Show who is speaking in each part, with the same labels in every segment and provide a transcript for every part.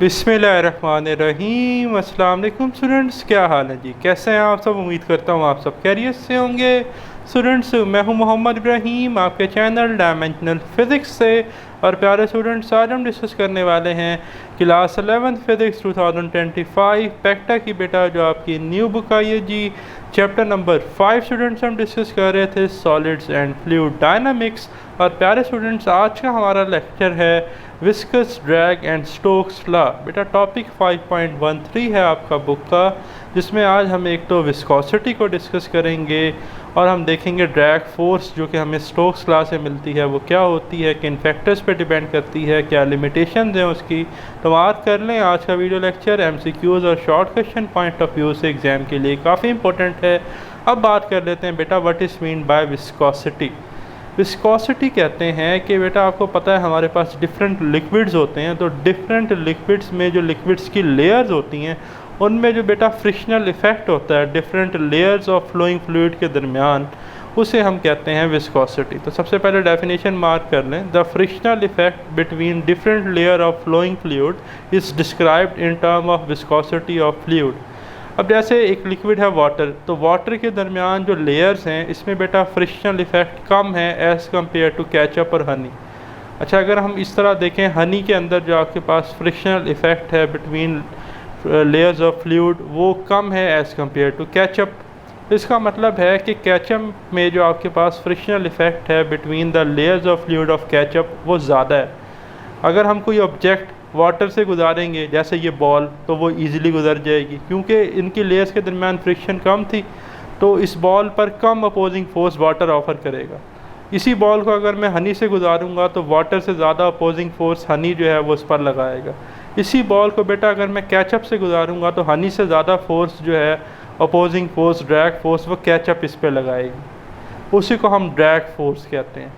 Speaker 1: बिस्मिल्लाहिर्रहमानिर्रहीम। अस्सलाम वालेकुम स्टूडेंट्स, क्या हाल है जी? कैसे हैं आप सब? उम्मीद करता हूँ आप सब खैरियत से होंगे। स्टूडेंट्स, मैं हूँ मोहम्मद इब्राहीम आपके चैनल डायमेंशनल फ़िज़िक्स से। और प्यारे स्टूडेंट्स, आज हम डिस्कस करने वाले हैं क्लास 11 फ़िज़िक्स 2025 पैक्टा की बेटा जो आपकी न्यू बुक आई है जी। चैप्टर नंबर 5 स्टूडेंट्स हम डिस्कस कर रहे थे सॉलिड्स एंड फ्लूइड डायनामिक्स। और प्यारे स्टूडेंट्स, आज का हमारा लेक्चर है viscous drag and Stokes law. बेटा टॉपिक 5.13 है आपका बुक का, जिसमें आज हम एक तो विस्कोसिटी को डिस्कस करेंगे और हम देखेंगे ड्रैग फोर्स जो कि हमें स्टोक्स लॉ से मिलती है वो क्या होती है, किन फैक्टर्स पे डिपेंड करती है, क्या लिमिटेशंस हैं उसकी। तो मार्क कर लें, आज का वीडियो लेक्चर एमसीक्यूज़ और short question point of view से एग्ज़ाम के लिए काफ़ी इंपॉर्टेंट है। अब बात कर लेते हैं बेटा, what is mean by viscosity. Viscosity कहते हैं कि बेटा आपको पता है हमारे पास डिफरेंट लिक्विड्स होते हैं, तो डिफरेंट लिक्विड्स में जो लिक्विड्स की लेयर्स होती हैं उनमें जो बेटा फ्रिक्शनल इफ़ेक्ट होता है different layers of flowing fluid के दरमियान, उसे हम कहते हैं विस्कोसिटी। तो सबसे पहले डेफिनेशन मार्क कर लें, the frictional effect between different layer of flowing fluid is described in term of viscosity of fluid. अब जैसे एक लिक्विड है वाटर, तो वाटर के दरमियान जो लेयर्स हैं इसमें बेटा फ्रिक्शनल इफेक्ट कम है एज़ कम्पेयर टू केचप और हनी। अच्छा, अगर हम इस तरह देखें, हनी के अंदर जो आपके पास फ्रिक्शनल इफेक्ट है बिटवीन लेयर्स ऑफ फ्लूइड वो कम है एज़ कम्पेयर टू केचप। इसका मतलब है कि केचप में जो आपके पास फ्रिक्शनल इफेक्ट है between the layers of fluid of ketchup वो ज़्यादा है। अगर हम कोई ऑब्जेक्ट वाटर से गुजारेंगे जैसे ये बॉल, तो वो इजीली गुजर जाएगी क्योंकि इनकी लेयर्स के दरमियान फ्रिक्शन कम थी, तो इस बॉल पर कम अपोजिंग फोर्स वाटर ऑफर करेगा। इसी बॉल को अगर मैं हनी से गुजारूंगा तो वाटर से ज़्यादा अपोजिंग फोर्स हनी जो है वो उस पर लगाएगा। इसी बॉल को बेटा अगर मैं कैचअप से गुजारूंगा तो हनी से ज़्यादा फोर्स जो है अपोजिंग फोर्स ड्रैग फोर्स वो कैचअप इस पर लगाएगी, उसी को हम ड्रैग फोर्स कहते हैं।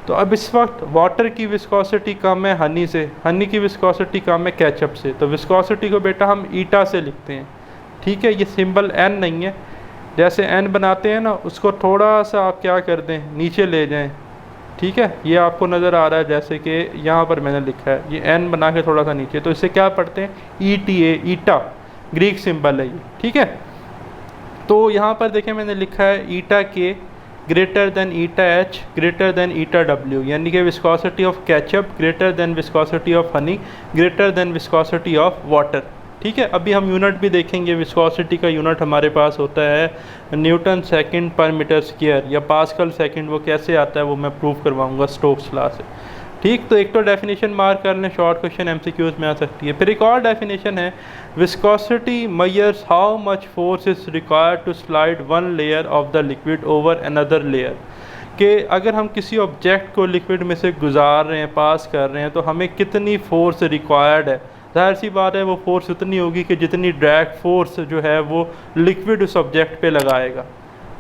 Speaker 1: तो अब इस वक्त वाटर की विस्कोसिटी कम है हनी से, हनी की विस्कोसिटी कम है केचप से, तो विस्कोसिटी को बेटा हम ईटा से लिखते हैं। ठीक है, ये सिंबल एन नहीं है, जैसे एन बनाते हैं ना उसको थोड़ा सा आप क्या कर दें, नीचे ले जाएं। ठीक है, ये आपको नज़र आ रहा है जैसे कि यहाँ पर मैंने लिखा है, ये एन बना के थोड़ा सा नीचे, तो इसे क्या पढ़ते हैं, ETA, ईटा ग्रीक सिंबल है ये। ठीक है, तो यहाँ पर देखें मैंने लिखा है ईटा के ग्रेटर देन ईटा एच ग्रेटर देन ईटा डब्ल्यू, यानी कि viscosity of ketchup greater than viscosity of honey greater than viscosity of water. ठीक है, अभी हम यूनिट भी देखेंगे। विस्कोसिटी का यूनिट हमारे पास होता है न्यूटन सेकंड पर मीटर स्क्वायर या पास्कल सेकंड। वो कैसे आता है वो मैं प्रूव करवाऊंगा स्टोक्स लॉ से। ठीक, तो एक तो डेफिनेशन मार्क कर लें, शॉर्ट क्वेश्चन एमसीक्यूज में आ सकती है। फिर एक और डेफिनेशन है, viscosity measures how much force is required to slide one layer of the liquid over another layer. कि अगर हम किसी ऑब्जेक्ट को लिक्विड में से गुजार रहे हैं, पास कर रहे हैं, तो हमें कितनी फोर्स रिक्वायर्ड है। जाहिर सी बात है वो फोर्स उतनी होगी कि जितनी ड्रैग फोर्स जो है वो लिक्विड उस ऑब्जेक्ट पे लगाएगा,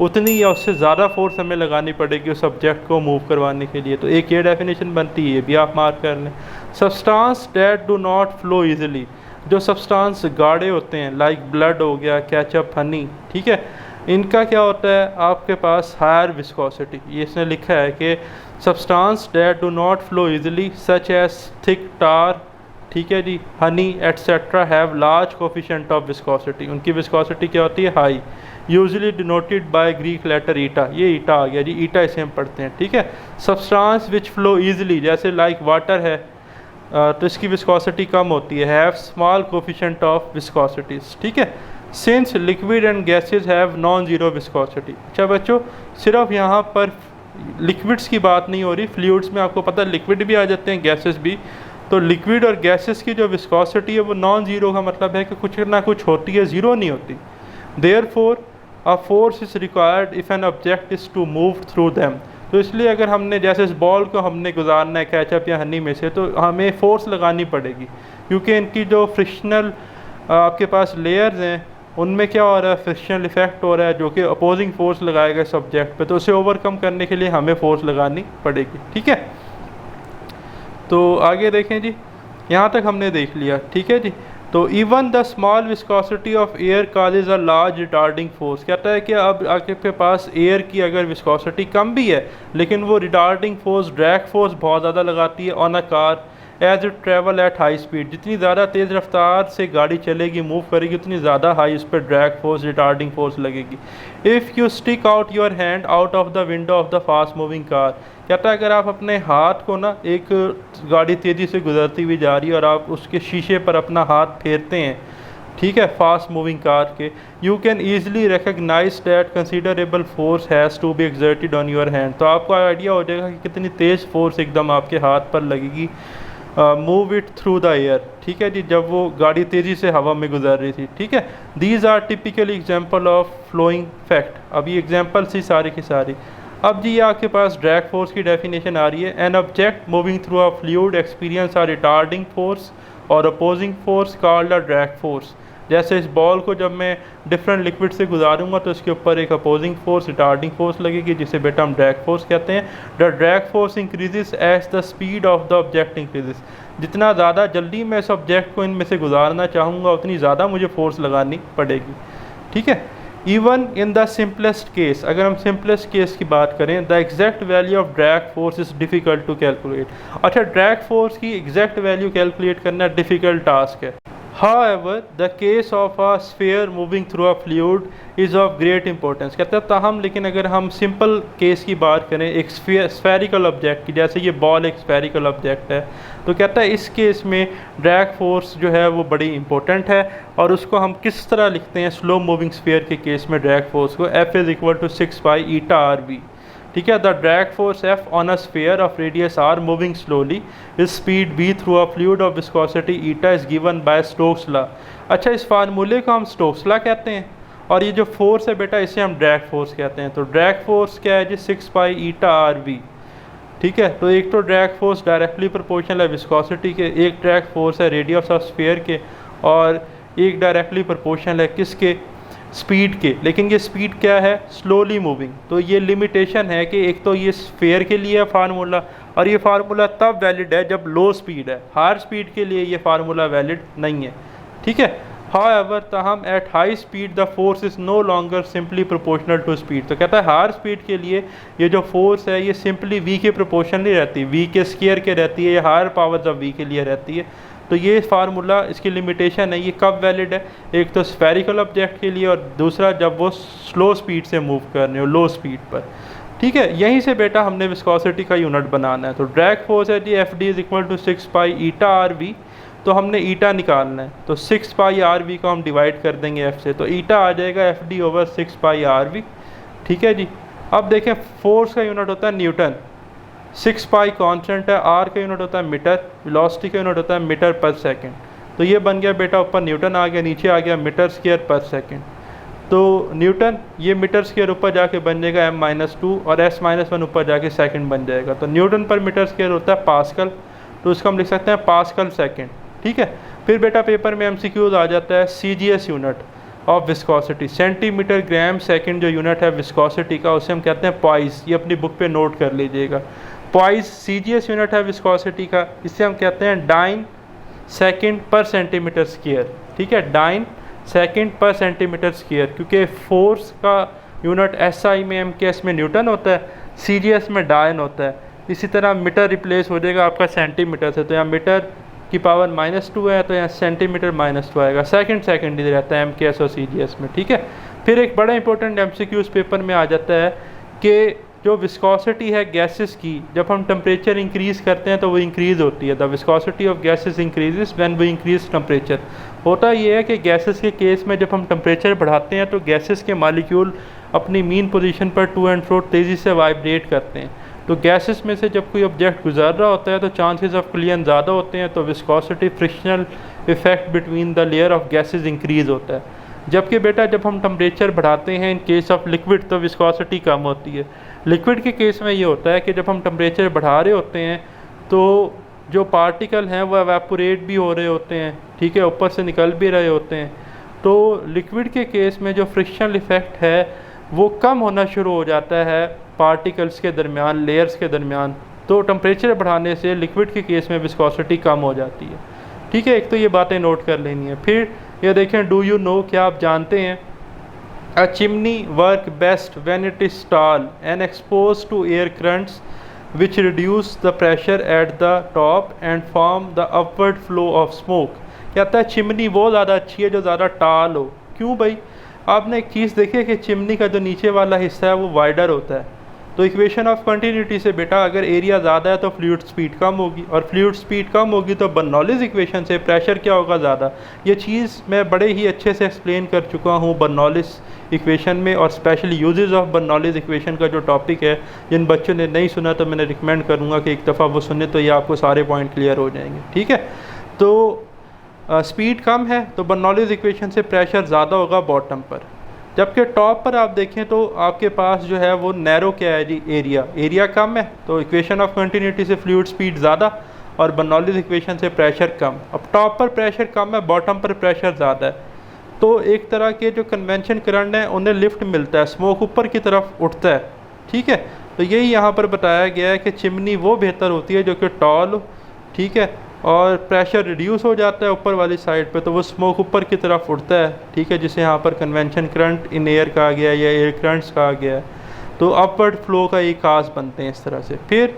Speaker 1: उतनी या उससे ज़्यादा फोर्स हमें लगानी पड़ेगी उस सब्जेक्ट को मूव करवाने के लिए। तो एक ये डेफिनेशन बनती है, ये भी आप मार्क कर लें। Substance that do not flow easily, जो सब्सटेंस गाढ़े होते हैं लाइक ब्लड हो गया, केचप, हनी, ठीक है, इनका क्या होता है आपके पास हायर विस्कोसिटी। ये इसने लिखा है कि substance that do not flow easily such as thick tar, ठीक है जी, honey etcetera have large coefficient of viscosity, उनकी विस्कोसिटी क्या होती है, high, usually denoted by Greek letter eta. ये ईटा आ गया जी, ईटा इसे हम पढ़ते हैं। ठीक है, सब्सटेंस विच फ्लो ईजिली जैसे लाइक वाटर है, तो इसकी विस्कोसिटी कम होती है, हैव स्मॉल कोफिशिएंट ऑफ विस्कोसिटीज। ठीक है, since liquid and gases have non zero viscosity. अच्छा बच्चों, सिर्फ यहाँ पर लिक्विड्स की बात नहीं हो रही, फ्लूइड्स में आपको पता है लिक्विड भी आ जाते हैं, गैसेस भी। तो लिक्विड और गैसेस की जो विस्कोसिटी है वो नॉन ज़ीरो का मतलब है कि कुछ ना कुछ होती है, ज़ीरो नहीं होती। Therefore a force is required if an object is to move through them. तो इसलिए अगर हमने जैसे इस बॉल को हमने गुजारना है केचप या हनी में से, तो हमें फ़ोर्स लगानी पड़ेगी क्योंकि इनकी जो फ्रिक्शनल आपके पास लेयर्स हैं उनमें क्या हो रहा है, फ्रिक्शनल इफेक्ट हो रहा है जो कि अपोजिंग फोर्स लगाएगा इस ऑब्जेक्ट पे, तो उसे ओवरकम करने के लिए हमें फोर्स लगानी पड़ेगी। ठीक है, तो आगे देखें जी, यहाँ तक हमने देख लिया। ठीक है जी, तो even the small viscosity of air causes a large retarding force, कहता है कि अब आपके पास एयर की अगर विस्कोसिटी कम भी है लेकिन वो रिटार्डिंग फोर्स ड्रैग फोर्स बहुत ज़्यादा लगाती है on a car as it travel at high speed, जितनी ज़्यादा तेज़ रफ्तार से गाड़ी चलेगी, मूव करेगी, उतनी ज़्यादा हाई उस पर ड्रैग फोर्स, रिटार्डिंग फोर्स लगेगी। If you stick out your hand out of the window of the fast moving car, कहता है अगर आप अपने हाथ को ना, एक गाड़ी तेज़ी से गुजरती हुई जा रही है और आप उसके शीशे पर अपना हाथ फेरते हैं, ठीक है, फास्ट मूविंग कार के, you can easily recognise that considerable force has to be exerted on your hand. तो आपको आइडिया हो जाएगा कि कितनी तेज़ फोर्स एकदम आपके हाथ पर लगेगी। Move it through the air, ठीक है जी, जब वो गाड़ी तेज़ी से हवा में गुजर रही थी, ठीक है। These are typical example of flowing fact. अब ये एग्जाम्पल थी सारी की सारी। अब जी ये आपके पास ड्रैग फोर्स की डेफिनेशन आ रही है। An object moving through a fluid experience a retarding force or opposing force called a drag force. जैसे इस बॉल को जब मैं डिफरेंट लिक्विड से गुजारूंगा तो इसके ऊपर एक अपोजिंग फोर्स, रिटार्डिंग फोर्स लगेगी, जिसे बेटा हम ड्रैग फोर्स कहते हैं। The drag force increases as the speed of the object increases. जितना ज़्यादा जल्दी मैं इस ऑब्जेक्ट को इनमें से गुजारना चाहूँगा उतनी ज़्यादा मुझे फोर्स लगानी पड़ेगी, ठीक है। Even in the simplest case, अगर हम सिंपलेस्ट केस की बात करें, the exact value of drag force is difficult to calculate. अच्छा, ड्रैग फोर्स की एग्जैक्ट वैल्यू कैलकुलेट करना डिफ़िकल्ट टास्क है। However, the case of a sphere moving through a fluid is of great importance। कहते हैं ताहम, लेकिन अगर हम सिंपल केस की बात करें एक स्फेरिकल ऑब्जेक्ट की, जैसे ये बॉल एक स्फेरिकल ऑब्जेक्ट है, तो कहता है इस केस में ड्रैग फोर्स जो है वो बड़ी इंपॉर्टेंट है। और उसको हम किस तरह लिखते हैं स्लो मूविंग स्फेयर के केस में ड्रैग फोर्स को, F is equal to 6 pi eta R V, ठीक है। The drag force F on a sphere of radius r moving slowly is speed v through a fluid of viscosity eta is given by Stokes law. अच्छा, इस फार्मूले को हम Stokes law कहते हैं और ये जो फोर्स है बेटा इसे हम ड्रैग फोर्स कहते हैं। तो ड्रैग फोर्स क्या है जी, 6 पाई ईटा आर वी, ठीक है। तो एक तो ड्रैग फोर्स डायरेक्टली प्रोपोर्शनल है विस्कोसिटी के, एक ड्रैग फोर्स है रेडियस ऑफ स्फीयर के, और एक डायरेक्टली प्रोपोर्शनल है किसके, स्पीड के। लेकिन ये स्पीड क्या है, स्लोली मूविंग। तो ये लिमिटेशन है कि एक तो ये स्फीयर के लिए है फार्मूला, और ये फार्मूला तब वैलिड है जब लो स्पीड है, हायर स्पीड के लिए ये फार्मूला वैलिड नहीं है, ठीक है। However, ताहम at high speed the force is no longer simply proportional to speed. तो कहता है हायर स्पीड के लिए ये जो फोर्स है ये सिंपली v के प्रोपोर्शनल नहीं रहती, v के स्क्वायर के रहती है, ये हायर पावर्स ऑफ v के लिए रहती है। तो ये फार्मूला, इसकी लिमिटेशन है, ये कब वैलिड है, एक तो स्फेरिकल ऑब्जेक्ट के लिए और दूसरा जब वो स्लो स्पीड से मूव कर रहे हो, लो स्पीड पर, ठीक है। यहीं से बेटा हमने विस्कोसिटी का यूनिट बनाना है। तो ड्रैग फोर्स है जी F D is equal to 6 pi eta R V. तो हमने ईटा निकालना है, तो 6 पाई आर वी को हम डिवाइड कर देंगे एफ से, तो ईटा आ जाएगा F D over 6 pi R V, ठीक है जी। अब देखें फोर्स का यूनिट होता है न्यूटन, 6 पाई कांस्टेंट है, आर का यूनिट होता है मीटर, वेलोसिटी का यूनिट होता है मीटर पर सेकंड। तो ये बन गया बेटा, ऊपर न्यूटन आ गया, नीचे आ गया मीटर स्क्वायर पर सेकंड। तो न्यूटन ये मीटर स्क्वायर ऊपर जाके बन जाएगा m-2 और s-1 ऊपर जाके सेकंड बन जाएगा। तो न्यूटन पर मीटर स्क्वायर होता है पास्कल, तो उसको हम लिख सकते हैं पास्कल सेकंड, ठीक है। फिर बेटा पेपर में MCQs आ जाता है CGS unit of viscosity, centimetre gram second जो यूनिट है विस्कोसिटी का, उसे हम कहते हैं पॉइस। ये अपनी बुक पे नोट कर लीजिएगा, पॉइस CGS यूनिट है विस्कोसिटी का, इसे हम कहते हैं डाइन सेकंड पर सेंटीमीटर स्क्वायर, ठीक है, डाइन सेकंड पर सेंटीमीटर स्क्वायर। क्योंकि फोर्स का यूनिट SI में MKS में न्यूटन होता है, CGS में डाइन होता है। इसी तरह मीटर रिप्लेस हो जाएगा आपका सेंटीमीटर से, तो यहाँ मीटर की पावर -2 है, तो यहाँ सेंटीमीटर -2 आएगा। सेकंड ही रहता है MKS और CGS में, ठीक है। फिर एक बड़ा इंपॉर्टेंट MCQs पेपर में आ जाता है कि जो विस्कोसिटी है गैसेस की, जब हम टेम्परेचर इंक्रीज़ करते हैं तो वो इंक्रीज़ होती है। The viscosity of gases increases when we increase temperature. होता ये है कि गैसेस के केस में जब हम टेम्परेचर बढ़ाते हैं तो गैसेस के मालिक्यूल अपनी मीन पोजीशन पर टू एंड फ्रो तेज़ी से वाइब्रेट करते हैं। तो गैसेस में से जब कोई ऑब्जेक्ट गुजर रहा होता है तो चांसेस ऑफ क्लियन ज़्यादा होते हैं, तो viscosity frictional effect between the layer of gases increase होता है। जबकि बेटा जब हम टेम्परेचर बढ़ाते हैं इन केस ऑफ लिक्विड तो विस्कोसिटी कम होती है। लिक्विड के केस में ये होता है कि जब हम टेम्परेचर बढ़ा रहे होते हैं तो जो पार्टिकल हैं वो एवेपोरेट भी हो रहे होते हैं, ठीक है, ऊपर से निकल भी रहे होते हैं। तो लिक्विड के केस में जो फ्रिक्शनल इफेक्ट है वो कम होना शुरू हो जाता है पार्टिकल्स के दरमियान, लेयर्स के दरमियान। तो टेम्परेचर बढ़ाने से लिक्विड के केस में विस्कोसिटी कम हो जाती है, ठीक है। एक तो ये बातें नोट कर लेनी है। फिर ये देखें, डू यू नो, क्या आप जानते हैं, a chimney works best when it is tall and expose to air currents which reduce the pressure at the top and form the upward flow of smoke. कहता है चिमनी वो ज़्यादा अच्छी है जो ज़्यादा टाल हो। क्यों भाई? आपने एक चीज़ देखी है कि चिमनी का जो नीचे वाला हिस्सा है वो वाइडर होता है। तो इक्वेशन ऑफ कंटिन्यूटी से बेटा अगर एरिया ज़्यादा है तो फ्लूइड स्पीड कम होगी, और फ्लूइड स्पीड कम होगी तो बर्नौलीज़ इक्वेशन से प्रेशर क्या होगा? ज़्यादा। ये चीज़ मैं बड़े ही अच्छे से एक्सप्लेन कर चुका हूँ बर्नौलीज़ इक्वेशन में, और स्पेशली यूजेस ऑफ बर्नौलीज़ इक्वेशन का जो टॉपिक है, जिन बच्चों ने नहीं सुना तो मैंने रिकमेंड करूँगा कि एक दफ़ा वो सुने, तो ये आपको सारे पॉइंट क्लियर हो जाएंगे। ठीक है, तो स्पीड कम है तो बर्नौलीज़ इक्वेशन से प्रेशर ज़्यादा होगा बॉटम पर, जबकि टॉप पर आप देखें तो आपके पास जो है वो नैरो क्या है जी? एरिया कम है, तो इक्वेशन ऑफ कंटिन्यूटी से फ्लूइड स्पीड ज़्यादा और बर्नौलीज़ इक्वेशन से प्रेशर कम। अब टॉप पर प्रेशर कम है, बॉटम पर प्रेशर ज़्यादा है, तो एक तरह के जो कन्वेंशन करंट है उन्हें लिफ्ट मिलता है, स्मोक ऊपर की तरफ उठता है। ठीक है, तो यही यहाँ पर बताया गया है कि चिमनी वो बेहतर होती है जो कि टॉल हो, ठीक है, और प्रेशर रिड्यूस हो जाता है ऊपर वाली साइड पे, तो वो स्मोक ऊपर की तरफ उठता है। ठीक है, जिसे यहाँ पर कन्वेंशन करंट इन एयर कहा गया है या एयर करंट्स कहा गया है। तो अपवर्ड फ्लो का ये काज बनते हैं इस तरह से। फिर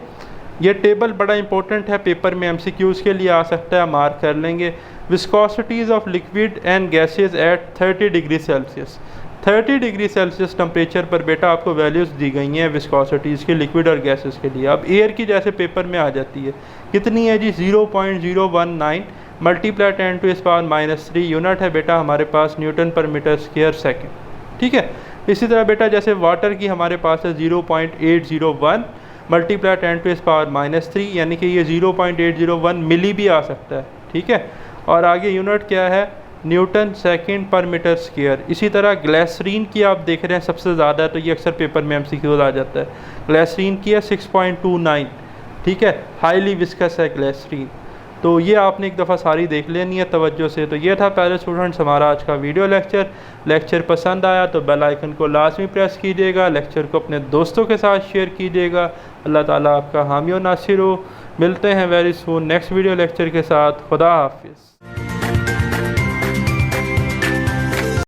Speaker 1: ये टेबल बड़ा इंपॉर्टेंट है, पेपर में MCQs के लिए आ सकता है, मार्क कर लेंगे। Viscosities of liquid and gases at 30 degree Celsius. 30 degree Celsius temperature पर बेटा आपको वैल्यूज़ दी गई हैं विस्कोसिटीज़ के लिक्विड और गैसेस के लिए। अब एयर की जैसे पेपर में आ जाती है, कितनी है जी? 0.019 मल्टीप्लाई 10⁻³ यूनिट है बेटा हमारे पास न्यूटन पर मीटर स्क्वायर सेकेंड। ठीक है, इसी तरह बेटा जैसे वाटर की हमारे पास है 0.801 मल्टीप्लाई 10⁻³ यानी कि ये 0.801 मिली भी आ सकता है। ठीक है, और आगे यूनिट क्या है? न्यूटन सेकंड पर मीटर स्क्वायर। इसी तरह ग्लिसरीन की आप देख रहे हैं सबसे ज़्यादा है, तो ये अक्सर पेपर में MCQ आ जाता है। ग्लिसरीन की है 6.29। ठीक है, हाईली विस्कस है ग्लिसरीन। तो ये आपने एक दफ़ा सारी देख लेनी है तवज्जो से। तो ये था प्यारे स्टूडेंट्स हमारा आज का वीडियो लेक्चर पसंद आया तो बेल आइकन को लाजमी प्रेस कीजिएगा, लेक्चर को अपने दोस्तों के साथ शेयर कीजिएगा। अल्लाह ताला आपका हामी और नासिर हो। मिलते हैं very soon next video lecture के साथ। खुदा हाफिज़।